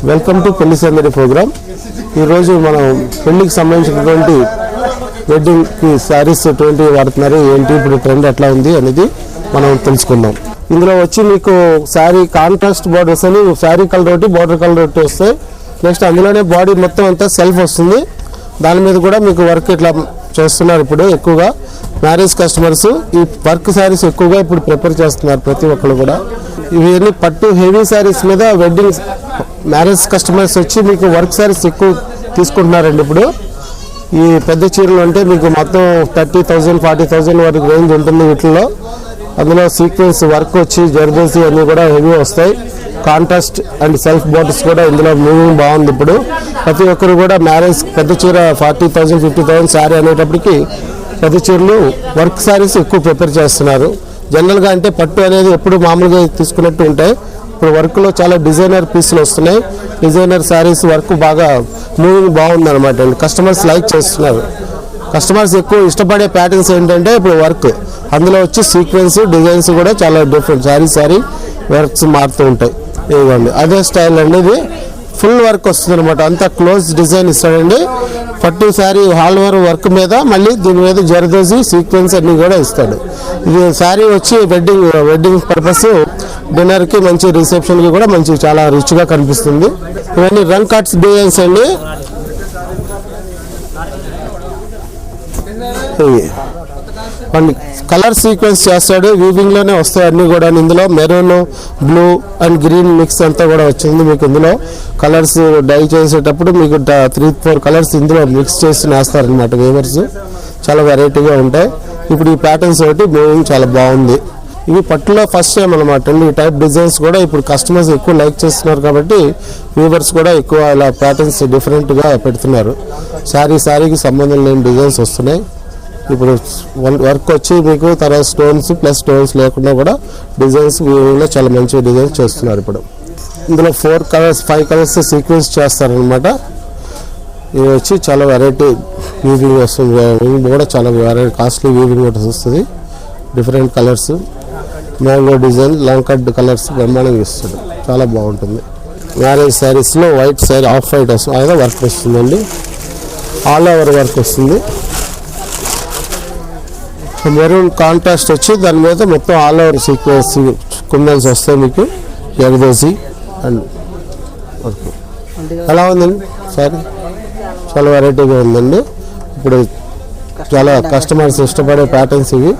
Welcome to పెళ్లి సందడి programme. ఈరోజు మనం పెళ్లికి సంబంధించినటువంటి వెడ్డింగ్కి శారీస్ ఎటువంటి వాడుతున్నారు, ఏంటి ఇప్పుడు ట్రెండ్ ఎట్లా ఉంది అనేది మనం తెలుసుకుందాం. ఇందులో వచ్చి మీకు శారీ కాంట్రాస్ట్ బార్డర్స్ అని శారీ కలర్ ఒకటి బార్డర్ కలర్ ఒకటి వస్తాయి. నెక్స్ట్ అందులోనే బాడీ మొత్తం అంతా సెల్ఫ్ వస్తుంది. దాని మీద కూడా మీకు వర్క్ ఇట్లా చేస్తున్నారు. ఇప్పుడు ఎక్కువగా మ్యారేజ్ కస్టమర్స్ ఈ వర్క్ శారీస్ ఎక్కువగా ఇప్పుడు ప్రిఫర్ చేస్తున్నారు ప్రతి ఒక్కరు కూడా. ఇవన్నీ పట్టు హెవీ శారీస్ మీద వెడ్డింగ్ మ్యారేజ్ కస్టమర్స్ వచ్చి మీకు వర్క్ శారీస్ ఎక్కువ తీసుకుంటున్నారండి. ఇప్పుడు ఈ పెద్ద చీరలు అంటే మీకు మొత్తం 30,000 40,000 వరకు రేంజ్ ఉంటుంది వీటిల్లో. అందులో సీక్వెన్స్ వర్క్ వచ్చి జర్దోసి అన్నీ కూడా హెవీ వస్తాయి. కాంట్రాస్ట్ అండ్ సెల్ఫ్ బాటిల్స్ కూడా ఇందులో మూవింగ్ బాగుంది. ఇప్పుడు ప్రతి ఒక్కరు కూడా మ్యారేజ్ పెద్ద చీర 40,000 50,000 శారీ అనేటప్పటికి పెద్ద చీరలు వర్క్ శారీస్ ఎక్కువ ప్రిఫర్ చేస్తున్నారు. జనరల్గా అంటే పట్టు అనేది ఎప్పుడు మామూలుగా తీసుకున్నట్టు ఉంటాయి. ఇప్పుడు వర్క్లో చాలా డిజైనర్ పీసులు వస్తున్నాయి. డిజైనర్ శారీస్ వర్క్ బాగా మూవింగ్ బాగుంది అనమాట. కస్టమర్స్ లైక్ చేస్తున్నారు. కస్టమర్స్ ఎక్కువ ఇష్టపడే ప్యాటర్న్స్ ఏంటంటే ఇప్పుడు వర్క్, అందులో వచ్చి సీక్వెన్స్ డిజైన్స్ కూడా చాలా డిఫరెంట్ శారీ వర్క్స్ మారుతూ ఉంటాయి. ఇవ్వండి అదే స్టైల్ అండి. ఇది ఫుల్ వర్క్ వస్తుంది అనమాట. అంతా క్లోజ్ డిజైన్ ఇస్తాడండి. పట్టు శారీ హాల్ వర్క్ మీద మళ్ళీ దీని మీద జర్దోసి సీక్వెన్స్ అన్ని కూడా ఇస్తాడు. ఇది శారీ వచ్చి వెడ్డింగ్ పర్పస్ డిన్నర్కి మంచి రిసెప్షన్కి కూడా మంచి చాలా రిచ్గా కనిపిస్తుంది. ఇవన్నీ రన్ కట్స్ డిజైన్స్ అండి. కలర్ సీక్వెన్స్ చేస్తాడు. వీవింగ్ లోనే వస్తాయి అన్ని కూడా. ఇందులో maroon blue and green mix అంతా కూడా వచ్చింది. మీకు ఇందులో కలర్స్ డై చేసేటప్పుడు మీకు 3-4 కలర్స్ ఇందులో మిక్స్ చేసి వేస్తారనమాట వేవర్స్. చాలా వెరైటీగా ఉంటాయి. ఇప్పుడు ఈ ప్యాటర్న్స్ ఒకటి మూవింగ్ చాలా బాగుంది. ఇవి పట్టులో ఫస్ట్ టైం అనమాట అండి. ఈ టైప్ డిజైన్స్ కూడా ఇప్పుడు కస్టమర్స్ ఎక్కువ లైక్ చేస్తున్నారు కాబట్టి వీవర్స్ కూడా ఎక్కువ ఇలా ప్యాటర్న్స్ డిఫరెంట్గా పెడుతున్నారు. శారీకి సంబంధం లేని డిజైన్స్ వస్తున్నాయి. ఇప్పుడు వర్క్ వచ్చి మీకు తర్వాత స్టోన్స్ ప్లస్ స్టోన్స్ లేకుండా కూడా డిజైన్స్ వీవింగ్లో చాలా మంచి డిజైన్స్ చేస్తున్నారు. ఇప్పుడు ఇందులో 4 కలర్స్ 5 కలర్స్ సీక్వెన్స్ చేస్తారనమాట. ఇది వచ్చి చాలా వెరైటీ వీవింగ్ వస్తుంది. వీవింగ్ కూడా చాలా వెరైటీ కాస్ట్లీ వీవింగ్ కూడా వస్తుంది. Different colours mango design long cut colours బ్రహ్మాండంగా ఇస్తుంది. చాలా బాగుంటుంది. మ్యారేజ్ శారీస్లో వైట్ శారీ ఆఫ్ వైట్ వస్తుంది. అదే వర్క్ వస్తుందండి. ఆల్ ఓవర్ వర్క్ వస్తుంది. మెరూన్ కాంట్రాస్ట్ వచ్చి దాని మీద మొత్తం ఆల్ ఓవర్ సీక్వెన్స్ కుందన్స్ వస్తాయి మీకు జర్దోసి అండ్ వర్క్. ఎలా ఉందండి సారీ? చాలా వెరైటీగా ఉందండి. ఇప్పుడు చాలా కస్టమర్స్ ఇష్టపడే ప్యాటర్న్స్ ఇవి.